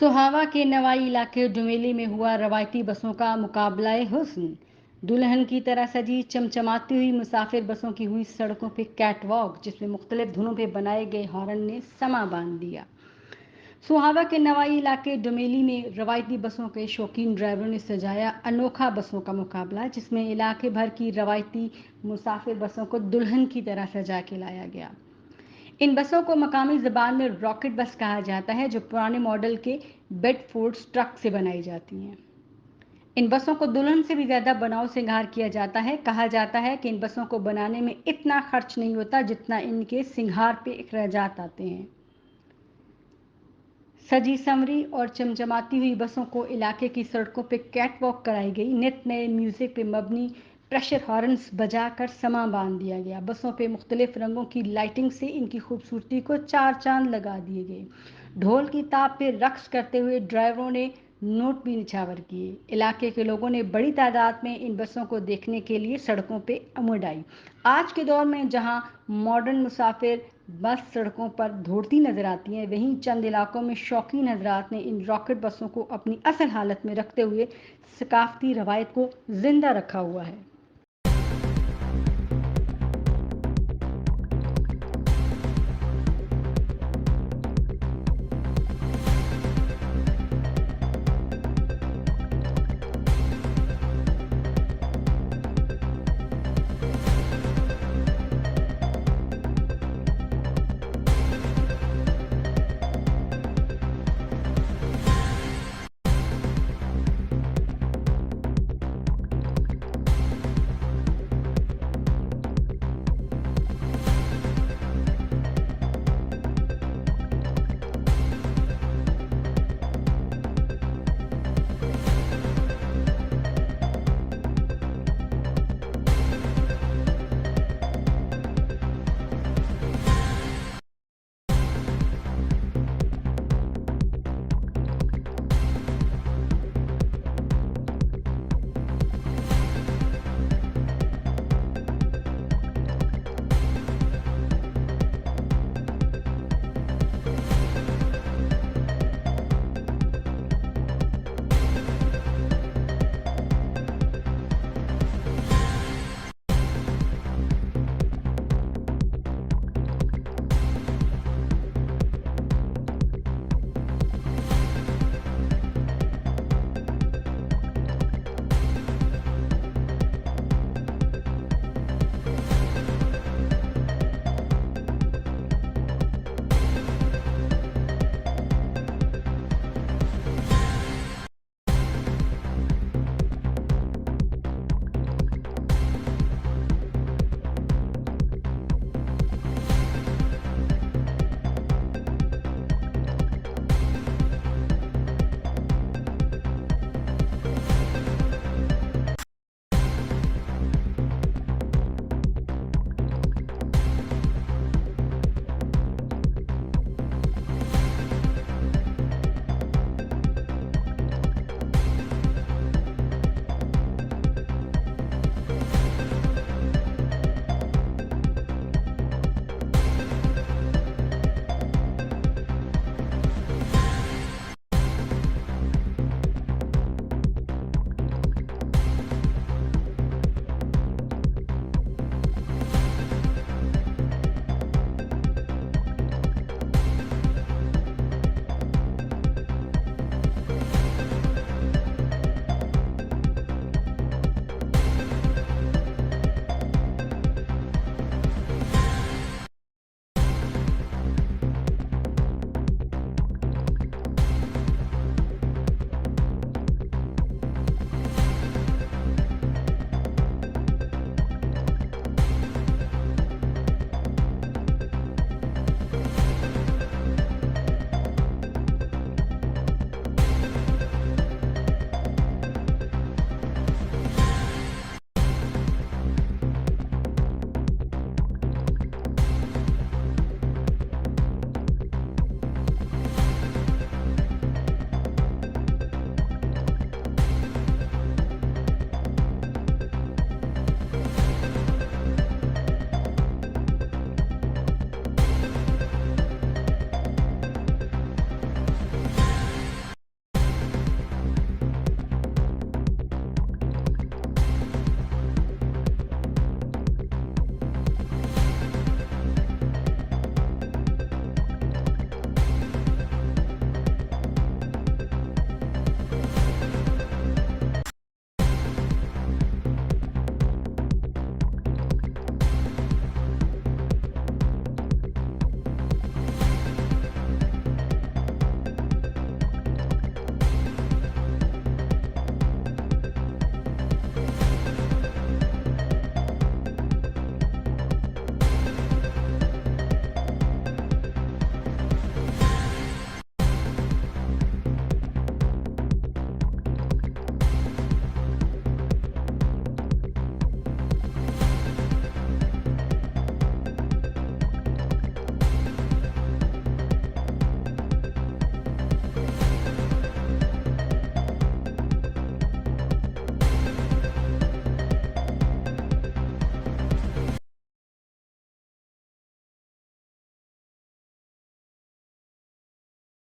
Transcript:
सुहावा के नवाई इलाके डुमेली में हुआ रवायती बसों का मुकाबला हुस्न। दुल्हन की तरह सजी चमचमाती हुई मुसाफिर बसों की हुई सड़कों पे कैटवॉक, जिसमें मुख्तलिफ धुनों पे बनाए गए हॉर्न ने समा बांध दिया। सुहावा के नवाई इलाके डुमेली में रवायती बसों के शौकीन ड्राइवरों ने सजाया अनोखा बसों का मुकाबला, जिसमें इलाके भर की रवायती मुसाफिर बसों को दुल्हन की तरह सजा के लाया गया। इन बसों को मकामी ज़बान में रॉकेट बस कहा जाता है, जो पुराने मॉडल के बेडफोर्ड ट्रक से बनाई जाती हैं। इन बसों को दुल्हन से भी ज़्यादा बनाव सिंगार किया जाता है। कहा जाता है कि इन बसों को बनाने में इतना खर्च नहीं होता जितना इनके सिंगार पे अखराजात आते हैं। सजी संवरी और चमचमाती हुई बसों को इलाके की सड़कों पे कैटवॉक कराई गई। नित नए म्यूजिक पे मबनी प्रेशर हॉर्न्स बजाकर समा बांध दिया गया। बसों पे मुख्तलिफ रंगों की लाइटिंग से इनकी खूबसूरती को चार चांद लगा दिए गए। ढोल की ताप पे रक्स करते हुए ड्राइवरों ने नोट भी निछावर किए। इलाके के लोगों ने बड़ी तादाद में इन बसों को देखने के लिए सड़कों पे उमड़ आई। आज के दौर में जहां मॉडर्न मुसाफिर बस सड़कों पर दौड़ती नजर आती हैं, वहीं चंद इलाकों में शौकीन हजरात ने इन रॉकेट बसों को अपनी असल हालत में रखते हुए सकाफती रवायत को जिंदा रखा हुआ है।